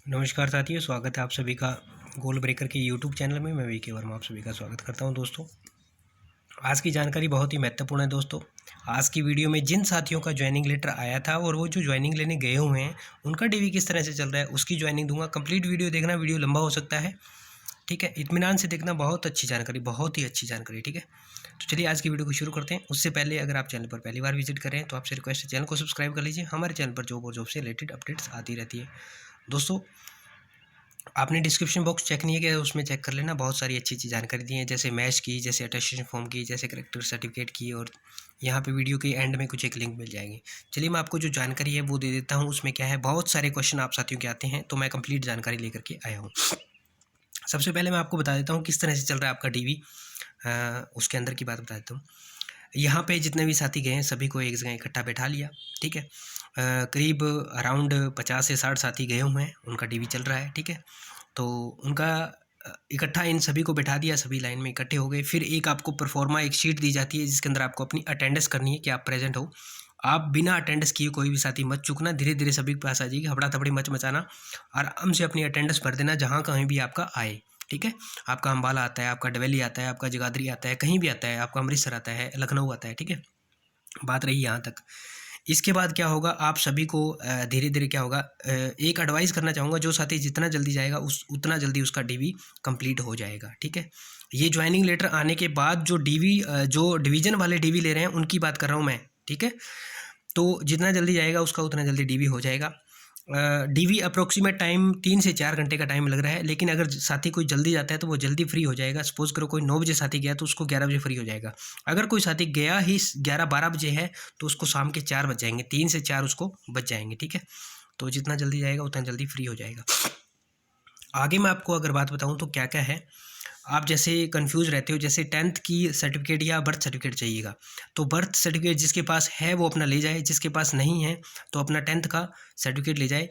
नमस्कार साथियों, स्वागत है आप सभी का गोल ब्रेकर के यूट्यूब चैनल में। मैं वीके वर्मा आप सभी का स्वागत करता हूं। दोस्तों, आज की जानकारी बहुत ही महत्वपूर्ण है। दोस्तों, आज की वीडियो में जिन साथियों का ज्वाइनिंग लेटर आया था और वो जो ज्वाइनिंग लेने गए हुए हैं उनका डीवी किस तरह से चल रहा है उसकी ज्वाइनिंग दूंगा। कंप्लीट वीडियो देखना, वीडियो लंबा हो सकता है, ठीक है। इत्मीनान से देखना, बहुत अच्छी जानकारी, बहुत ही अच्छी जानकारी, ठीक है। तो चलिए आज की वीडियो को शुरू करते हैं। उससे पहले अगर आप चैनल पर पहली बार विजिट कर रहे हैं तो आपसे रिक्वेस्ट है चैनल को सब्सक्राइब कर लीजिए। हमारे चैनल पर जॉब और जॉब से रिलेटेड अपडेट्स आती रहती है। दोस्तों, आपने डिस्क्रिप्शन बॉक्स चेक नहीं किया, उसमें चेक कर लेना। बहुत सारी अच्छी अच्छी जानकारी दी है, जैसे मैच की, जैसे अटेस्टेशन फॉर्म की, जैसे करेक्टर सर्टिफिकेट की, और यहाँ पे वीडियो के एंड में कुछ एक लिंक मिल जाएगी। चलिए मैं आपको जो जानकारी है वो दे देता हूँ। उसमें क्या है, बहुत सारे क्वेश्चन आप साथियों के आते हैं, तो मैं कंप्लीट जानकारी लेकर के आया हूँ। सबसे पहले मैं आपको बता देता हूँ किस तरह से चल रहा है आपका डीवी। उसके अंदर की बात बता देता हूँ। यहाँ पे जितने भी साथी गए हैं सभी को एक जगह इकट्ठा बैठा लिया, ठीक है। करीब अराउंड 50 से 60 साथी गए हुए हैं, उनका डीवी चल रहा है, ठीक है। तो उनका इकट्ठा इन सभी को बैठा दिया, सभी लाइन में इकट्ठे हो गए। फिर एक आपको परफॉर्मा एक शीट दी जाती है जिसके अंदर आपको अपनी अटेंडेंस करनी है कि आप प्रेजेंट हो। आप बिना अटेंडेंस किए कोई भी साथी मत चूकना, धीरे धीरे सभी के पास आ जाएगी, हबड़ा थबड़ी मच मचाना, आराम से अपनी अटेंडेंस भर देना जहाँ कहीं भी आपका आए, ठीक है। आपका अम्बाला आता है, आपका डवेली आता है, आपका जगाधरी आता है, कहीं भी आता है, आपका अमृतसर आता है, लखनऊ आता है, ठीक है। बात रही यहाँ तक। इसके बाद क्या होगा, आप सभी को धीरे धीरे क्या होगा, एक एडवाइस करना चाहूँगा, जो साथी जितना जल्दी जाएगा उतना जल्दी उसका डीवी कंप्लीट हो जाएगा, ठीक है। ये ज्वाइनिंग लेटर आने के बाद जो डीवी, जो डिवीज़न वाले डीवी ले रहे हैं उनकी बात कर रहा हूँ मैं, ठीक है। तो जितना जल्दी जाएगा उसका उतना जल्दी डीवी हो जाएगा। डीवी अप्रोक्सीमेट टाइम 3 से 4 घंटे का टाइम लग रहा है, लेकिन अगर साथी कोई जल्दी जाता है तो वो जल्दी फ्री हो जाएगा। सपोज करो कोई 9 बजे साथी गया तो उसको 11 बजे फ्री हो जाएगा। अगर कोई साथी गया ही 11-12 बजे है तो उसको शाम के 4 बज जाएंगे, 3 से 4 उसको बच जाएंगे, ठीक है। तो जितना जल्दी जाएगा उतना जल्दी फ्री हो जाएगा। आगे मैं आपको अगर बात बताऊँ तो क्या क्या है, आप जैसे कंफ्यूज रहते हो, जैसे 10th की सर्टिफिकेट या बर्थ सर्टिफिकेट चाहिएगा, तो बर्थ सर्टिफिकेट जिसके पास है वो अपना ले जाए, जिसके पास नहीं है तो अपना 10th का सर्टिफिकेट ले जाए।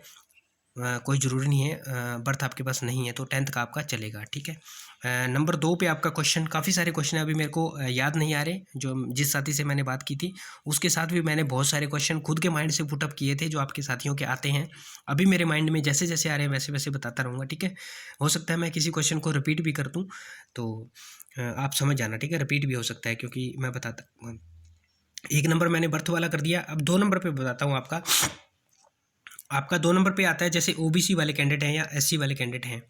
कोई ज़रूरी नहीं है, बर्थ आपके पास नहीं है तो 10th का आपका चलेगा, ठीक है। नंबर 2 पे आपका क्वेश्चन, काफ़ी सारे क्वेश्चन अभी मेरे को याद नहीं आ रहे, जो जिस साथी से मैंने बात की थी उसके साथ भी मैंने बहुत सारे क्वेश्चन खुद के माइंड से पुटअप किए थे, जो आपके साथियों के आते हैं। अभी मेरे माइंड में जैसे जैसे आ रहे हैं वैसे वैसे बताता रहूँगा, ठीक है। हो सकता है मैं किसी क्वेश्चन को रिपीट भी कर दूँ, तो आप समझ जाना, ठीक है। रिपीट भी हो सकता है क्योंकि मैं बताता, 1 नंबर मैंने बर्थ वाला कर दिया। अब 2 नंबर पे बताता हूँ। आपका 2 नंबर पे आता है, जैसे ओबीसी वाले कैंडिडेट हैं या एससी वाले कैंडिडेट हैं,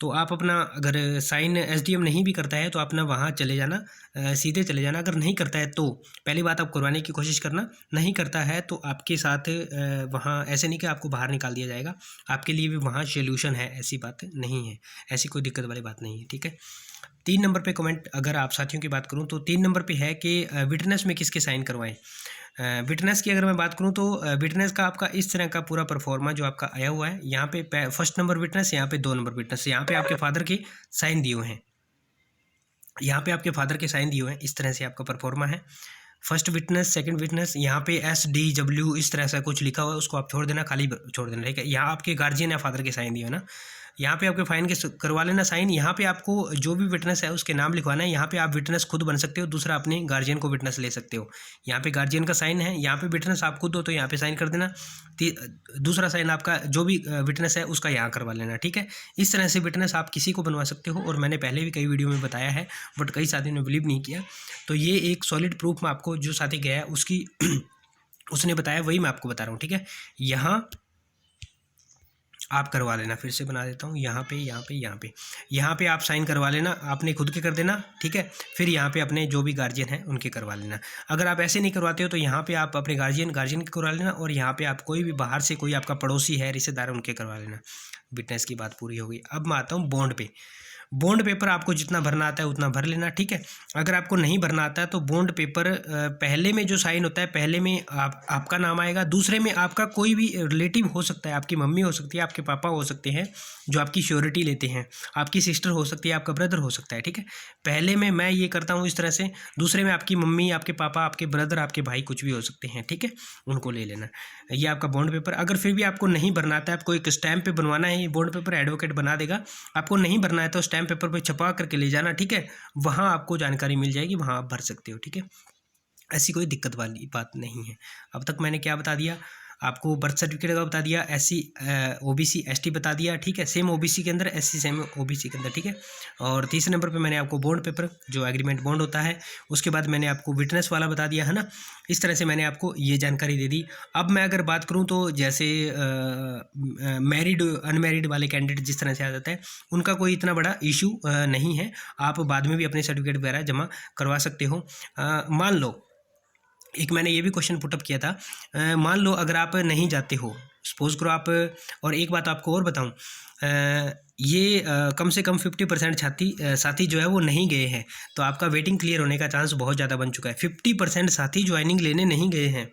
तो आप अपना अगर साइन एसडीएम नहीं भी करता है तो अपना वहाँ चले जाना, सीधे चले जाना। अगर नहीं करता है तो पहली बात आप करवाने की कोशिश करना, नहीं करता है तो आपके साथ वहाँ ऐसे नहीं कि आपको बाहर निकाल दिया जाएगा, आपके लिए भी वहाँ सोल्यूशन है, ऐसी बात नहीं है, ऐसी कोई दिक्कत वाली बात नहीं है, ठीक है। 3 नंबर पे कमेंट, अगर आप साथियों की बात करूँ तो 3 नंबर पे है कि विटनेस में किसके साइन करवाएं। विटनेस की अगर मैं बात करूं तो विटनेस का आपका इस तरह का पूरा परफॉर्मा जो आपका आया हुआ है, यहाँ पे फर्स्ट नंबर विटनेस, यहाँ पे 2 नंबर विटनेस, यहाँ पे आपके फादर के साइन दिए हुए हैं, यहाँ पे आपके फादर के साइन दिए हुए हैं। इस तरह से आपका परफॉर्मा है। फर्स्ट विटनेस, सेकंड विटनेस, यहाँ पे SDW इस तरह से कुछ लिखा हुआ है, उसको आप छोड़ देना, खाली छोड़ देना, ठीक है। यहाँ आपके गार्जियन या फादर के साइन दिए है ना, यहाँ पे आपके फाइन के करवा लेना साइन। यहाँ पे आपको जो भी विटनेस है उसके नाम लिखवाना है। यहाँ पे आप विटनेस खुद बन सकते हो, दूसरा अपने गार्जियन को विटनेस ले सकते हो। यहाँ पे गार्जियन का साइन है, यहाँ पे विटनेस आप खुद हो तो यहाँ पे साइन कर देना। दूसरा साइन आपका जो भी विटनेस है उसका यहाँ करवा लेना, ठीक है। इस तरह से विटनेस आप किसी को बनवा सकते हो, और मैंने पहले भी कई वीडियो में बताया है, बट कई साथियों ने बिलीव नहीं किया। तो ये एक सॉलिड प्रूफ मैं आपको, जो साथी गया है उसकी उसने बताया, वही मैं आपको बता रहा हूँ, ठीक है। यहाँ आप करवा लेना, फिर से बना देता हूँ, यहाँ पे यहाँ पे आप साइन करवा लेना, आपने खुद के कर देना, ठीक है। फिर यहाँ पे अपने जो भी गार्जियन हैं उनके करवा लेना। अगर आप ऐसे नहीं करवाते हो तो यहाँ पे आप अपने गार्जियन के करवा लेना, और यहाँ पे आप कोई भी बाहर से कोई आपका पड़ोसी है, रिश्तेदार है, उनके करवा लेना। विटनेस की बात पूरी हो गई। अब मैं आता हूँ बॉन्ड पे। बॉन्ड पेपर आपको जितना भरना आता है उतना भर लेना, ठीक है। अगर आपको नहीं भरना आता है तो बॉन्ड पेपर पहले में जो साइन होता है, पहले में आपका नाम आएगा, दूसरे में आपका कोई भी रिलेटिव हो सकता है, आपकी मम्मी हो सकती है, आपके पापा हो सकते हैं जो आपकी श्योरिटी लेते हैं, आपकी सिस्टर हो सकती है, आपका ब्रदर हो सकता है, ठीक है। पहले में मैं ये करता हूँ इस तरह से, दूसरे में आपकी मम्मी, आपके पापा, आपके ब्रदर, आपके भाई कुछ भी हो सकते हैं, ठीक है, उनको ले लेना। ये आपका बॉन्ड पेपर। अगर फिर भी आपको नहीं भरना आता है, आपको एक स्टैम्प पे बनवाना है, ये बॉन्ड पेपर एडवोकेट बना देगा। आपको नहीं भरना है तो स्टैम्प पेपर पे छपा करके ले जाना, ठीक है। वहाँ आपको जानकारी मिल जाएगी, वहाँ आप भर सकते हो, ठीक है। ऐसी कोई दिक्कत वाली बात नहीं है। अब तक मैंने क्या बता दिया। आपको बर्थ सर्टिफिकेट का बता दिया, SC OBC ST बता दिया, ठीक है, सेम OBC के अंदर, SC सेम OBC के अंदर, ठीक है। और तीसरे नंबर पे मैंने आपको बॉन्ड पेपर जो एग्रीमेंट बॉन्ड होता है, उसके बाद मैंने आपको विटनेस वाला बता दिया है ना। इस तरह से मैंने आपको ये जानकारी दे दी। अब मैं अगर बात करूँ तो जैसे मैरिड अनमैरिड वाले कैंडिडेट जिस तरह से आ जाता है, उनका कोई इतना बड़ा इशू नहीं है, आप बाद में भी अपने सर्टिफिकेट वगैरह जमा करवा सकते हो। मान लो एक मैंने ये भी क्वेश्चन पुटअप किया था, मान लो अगर आप नहीं जाते हो, सपोज करो आप, और एक बात आपको और बताऊं, ये कम से कम 50% साथी जो है वो नहीं गए हैं, तो आपका वेटिंग क्लियर होने का चांस बहुत ज़्यादा बन चुका है। 50% साथी ज्वाइनिंग लेने नहीं गए हैं,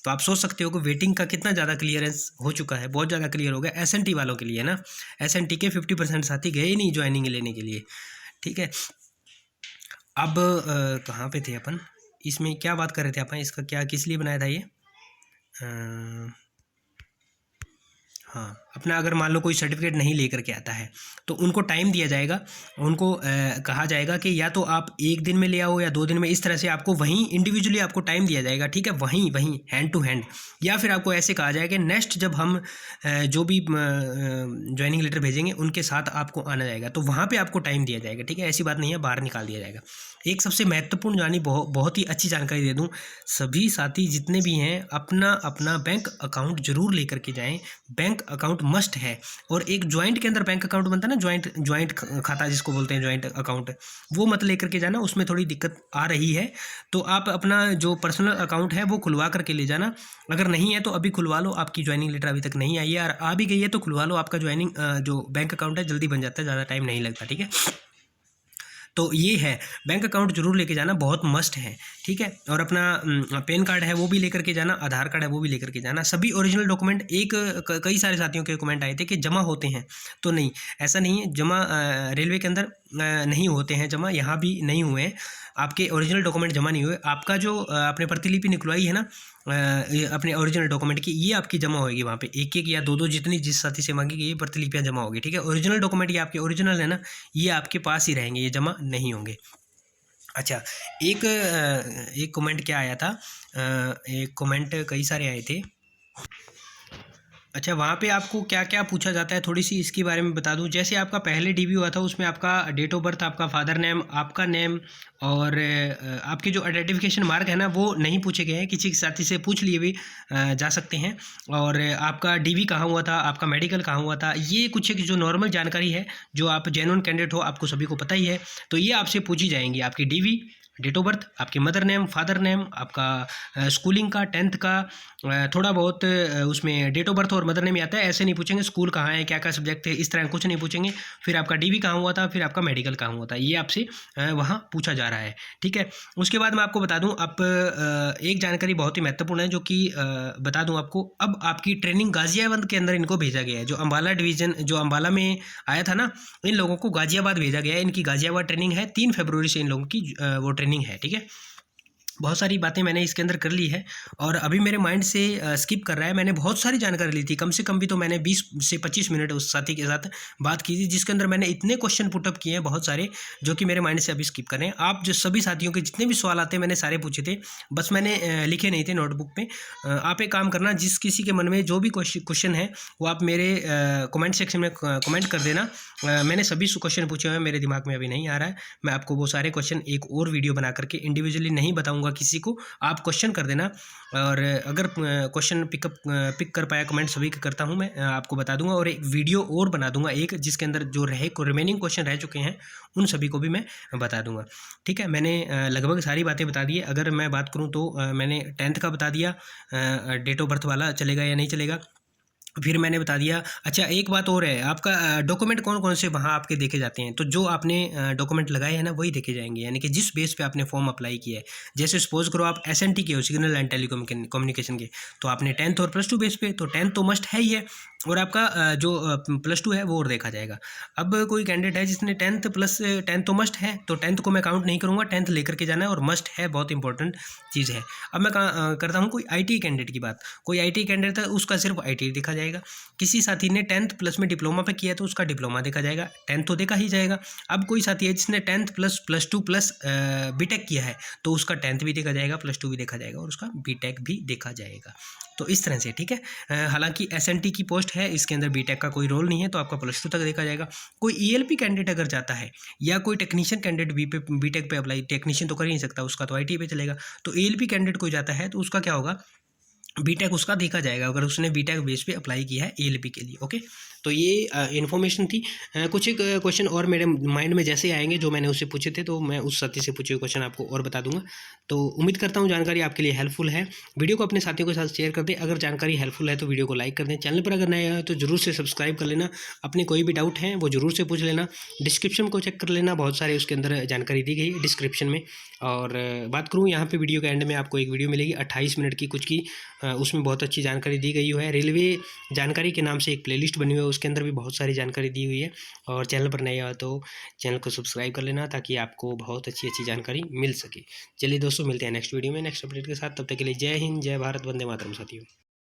तो आप सोच सकते हो कि वेटिंग का कितना ज़्यादा क्लियरेंस हो चुका है, बहुत ज़्यादा क्लियर हो गया SNT वालों के लिए ना। SNT के 50% साथी गए ही नहीं ज्वाइनिंग लेने के लिए, ठीक है। अब कहाँ पे थे अपन, इसमें क्या बात कर रहे थे अपन, इसका क्या किस लिए बनाया था ये, हाँ, अपना अगर मान लो कोई सर्टिफिकेट नहीं लेकर के आता है तो उनको टाइम दिया जाएगा, उनको कहा जाएगा कि या तो आप 1 दिन में ले आओ या 2 दिन में, इस तरह से आपको वहीं इंडिविजुअली आपको टाइम दिया जाएगा, ठीक है, वहीं हैंड टू हैंड। या फिर आपको ऐसे कहा जाएगा कि नेक्स्ट जब हम जो भी ज्वाइनिंग लेटर भेजेंगे उनके साथ आपको आना जाएगा, तो वहाँ पर आपको टाइम दिया जाएगा, ठीक है, ऐसी बात नहीं है बाहर निकाल दिया जाएगा। एक सबसे महत्वपूर्ण जानी बहुत ही अच्छी जानकारी दे दूँ, सभी साथी जितने भी हैं अपना अपना बैंक अकाउंट जरूर लेकर के जाएँ, बैंक अकाउंट मस्ट है। और एक ज्वाइंट के अंदर बैंक अकाउंट बनता है ना, ज्वाइंट खाता जिसको बोलते हैं, ज्वाइंट अकाउंट, वो मत लेकर के जाना, उसमें थोड़ी दिक्कत आ रही है। तो आप अपना जो पर्सनल अकाउंट है वो खुलवा करके ले जाना, अगर नहीं है तो अभी खुलवा लो, आपकी ज्वाइनिंग लेटर अभी तक नहीं आई है, और आ भी गई है तो खुलवा लो, आपका ज्वाइनिंग जो बैंक अकाउंट है जल्दी बन जाता है, ज़्यादा टाइम नहीं लगता, ठीक है। तो ये है, बैंक अकाउंट जरूर लेके जाना, बहुत मस्ट है, ठीक है। और अपना पैन कार्ड है वो भी लेकर के जाना, आधार कार्ड है वो भी लेकर के जाना, सभी ओरिजिनल डॉक्यूमेंट। कई सारे साथियों के कमेंट आए थे कि जमा होते हैं, तो नहीं, ऐसा नहीं है, जमा रेलवे के अंदर नहीं होते हैं जमा, यहाँ भी नहीं हुए हैं, आपके ओरिजिनल डॉक्यूमेंट जमा नहीं हुए। आपका जो आपने प्रतिलिपि निकलवाई है ना अपने ओरिजिनल डॉक्यूमेंट की, ये आपकी जमा होगी वहाँ पे, एक एक या दो जितनी जिस साथी से मांगी गई ये प्रतिलिपियाँ जमा होगी, ठीक है। ओरिजिनल डॉक्यूमेंट ये आपके ओरिजिनल है ना, ये आपके पास ही रहेंगे, ये जमा नहीं होंगे। अच्छा, एक कमेंट क्या आया था, एक कमेंट कई सारे आए थे। अच्छा, वहाँ पे आपको क्या क्या पूछा जाता है, थोड़ी सी इसके बारे में बता दूँ। जैसे आपका पहले DV हुआ था उसमें आपका डेट ऑफ बर्थ, आपका फादर नेम, आपका नेम, और आपके जो आइडेंटिफिकेशन मार्क है ना वो नहीं पूछे गए हैं, किसी साथी से पूछ लिए भी जा सकते हैं। और आपका DV कहाँ हुआ था, आपका मेडिकल कहाँ हुआ था, ये कुछ एक जो नॉर्मल जानकारी है, जो आप जेन्युइन कैंडिडेट हो आपको सभी को पता ही है, तो ये आपसे पूछी जाएंगी। आपकी DV, डेट ऑफ बर्थ, आपकी मदर नेम, फादर नेम, आपका स्कूलिंग का 10th का, थोड़ा बहुत उसमें डेट ऑफ बर्थ और मदर नेम आता है, ऐसे नहीं पूछेंगे स्कूल कहाँ है, क्या क्या सब्जेक्ट है, इस तरह कुछ नहीं पूछेंगे। फिर आपका DV कहाँ हुआ था, फिर आपका मेडिकल कहाँ हुआ था, ये आपसे वहाँ पूछा जा रहा है, ठीक है। उसके बाद मैं आपको बता दूँ, अब एक जानकारी बहुत ही महत्वपूर्ण है जो कि बता दूँ आपको, अब आपकी ट्रेनिंग गाजियाबाद के अंदर इनको भेजा गया है। जो अम्बाला डिवीज़न, जो अम्बाला में आया था ना, इन लोगों को गाजियाबाद भेजा गया है, इनकी गाजियाबाद ट्रेनिंग है, 3 फरवरी से इन लोगों की वो ट्रेनिंग है, ठीक है। बहुत सारी बातें मैंने इसके अंदर कर ली है, और अभी मेरे माइंड से स्किप कर रहा है। मैंने बहुत सारी जानकारी ली थी, कम से कम भी तो मैंने 20 से 25 मिनट उस साथी के साथ बात की थी, जिसके अंदर मैंने इतने क्वेश्चन पुटअप किए हैं बहुत सारे, जो कि मेरे माइंड से अभी स्किप कर रहे हैं। आप जो सभी साथियों के जितने भी सवाल आते हैं मैंने सारे पूछे थे, बस मैंने लिखे नहीं थे नोटबुक पे। आप एक काम करना, जिस किसी के मन में जो भी क्वेश्चन है वो आप मेरे कमेंट सेक्शन में कमेंट कर देना। मैंने सभी क्वेश्चन पूछे हुए हैं, मेरे दिमाग में अभी नहीं आ रहा है, मैं आपको वो सारे क्वेश्चन एक और वीडियो बना करके इंडिविजुअली नहीं बताऊँगा किसी को, आप क्वेश्चन कर देना। और अगर क्वेश्चन पिक कर पाया, कमेंट सभी का करता हूं मैं, आपको बता दूंगा। और एक वीडियो और बना दूंगा एक, जिसके अंदर जो रिमेनिंग क्वेश्चन रह चुके हैं उन सभी को भी मैं बता दूंगा, ठीक है। मैंने लगभग सारी बातें बता दी है। अगर मैं बात करूं तो मैंने 10th का बता दिया, डेट ऑफ बर्थ वाला चलेगा या नहीं चलेगा, फिर मैंने बता दिया। अच्छा, एक बात और है, आपका डॉक्यूमेंट कौन कौन से वहाँ आपके देखे जाते हैं, तो जो आपने डॉक्यूमेंट लगाए हैं ना वही देखे जाएंगे, यानी कि जिस बेस पे आपने फॉर्म अप्लाई किया है। जैसे सपोज करो आप SNT के हो, सिग्नल एंड टेलीकम्युनिकेशन के, तो आपने 10th और +2 बेस पे, तो 10th तो मस्ट है ही है, और आपका जो +2 है वो और देखा जाएगा। अब कोई कैंडिडेट है जिसने 10th प्लस 10th तो मस्ट है, तो 10th को मैं काउंट नहीं करूँगा, 10th लेकर के जाना है और मस्ट है, बहुत इंपॉर्टेंट चीज़ है। अब मैं करता हूँ कोई आईटी कैंडिडेट की बात। कोई आईटी कैंडिडेट है उसका सिर्फ आईटी देखा जाएगा। किसी साथी ने 10th प्लस में डिप्लोमा पे किया तो उसका डिप्लोमा देखा जाएगा, 10th तो देखा ही जाएगा। अब कोई साथी है जिसने 10th प्लस +2 प्लस बीटेक किया है तो उसका 10th भी देखा जाएगा, +2 भी देखा जाएगा और उसका बीटेक भी देखा जाएगा। तो इस तरह से, ठीक है। हालांकि एसएनटी की पोस्ट है, इसके अंदर बीटेक का कोई रोल नहीं है, तो आपका +2 तक देखा जाएगा। कोई ईएलपी कैंडिडेट अगर जाता है या कोई टेक्नीशियन कैंडिडेट बीटेक पे अप्लाई, टेक्नीशियन तो कर ही नहीं सकता, उसका तो आईटी पे चलेगा। तो ईएलपी कैंडिडेट कोई जाता है तो उसका क्या होगा, बीटेक उसका देखा जाएगा अगर उसने बीटेक बेस पे अप्लाई किया है ईएलपी के लिए। ओके, तो ये इन्फॉर्मेशन थी। कुछ एक क्वेश्चन और मेरे माइंड में जैसे आएंगे जो मैंने उससे पूछे थे, तो मैं उस साथी से पूछे हुए क्वेश्चन आपको और बता दूंगा। तो उम्मीद करता हूँ जानकारी आपके लिए हेल्पफुल है। वीडियो को अपने साथियों के साथ शेयर कर दें। अगर जानकारी हेल्पफुल है तो वीडियो को लाइक कर दें। चैनल पर अगर नए आए तो जरूर से सब्सक्राइब कर लेना। अपने कोई भी डाउट हैं वो जरूर से पूछ लेना। डिस्क्रिप्शन को चेक कर लेना, बहुत सारे उसके अंदर जानकारी दी गई है डिस्क्रिप्शन में। और बात करूँ यहाँ पे वीडियो के एंड में आपको एक वीडियो मिलेगी 28 मिनट की कुछ की, उसमें बहुत अच्छी जानकारी दी गई है। रेलवे जानकारी के नाम से एक प्लेलिस्ट बनी हुई है, उसके अंदर भी बहुत सारी जानकारी दी हुई है। और चैनल पर नए हो तो चैनल को सब्सक्राइब कर लेना ताकि आपको बहुत अच्छी अच्छी जानकारी मिल सके। चलिए दोस्तों, मिलते हैं नेक्स्ट वीडियो में नेक्स्ट अपडेट के साथ। तब तक के लिए जय हिंद, जय भारत, वंदे मातरम साथियों।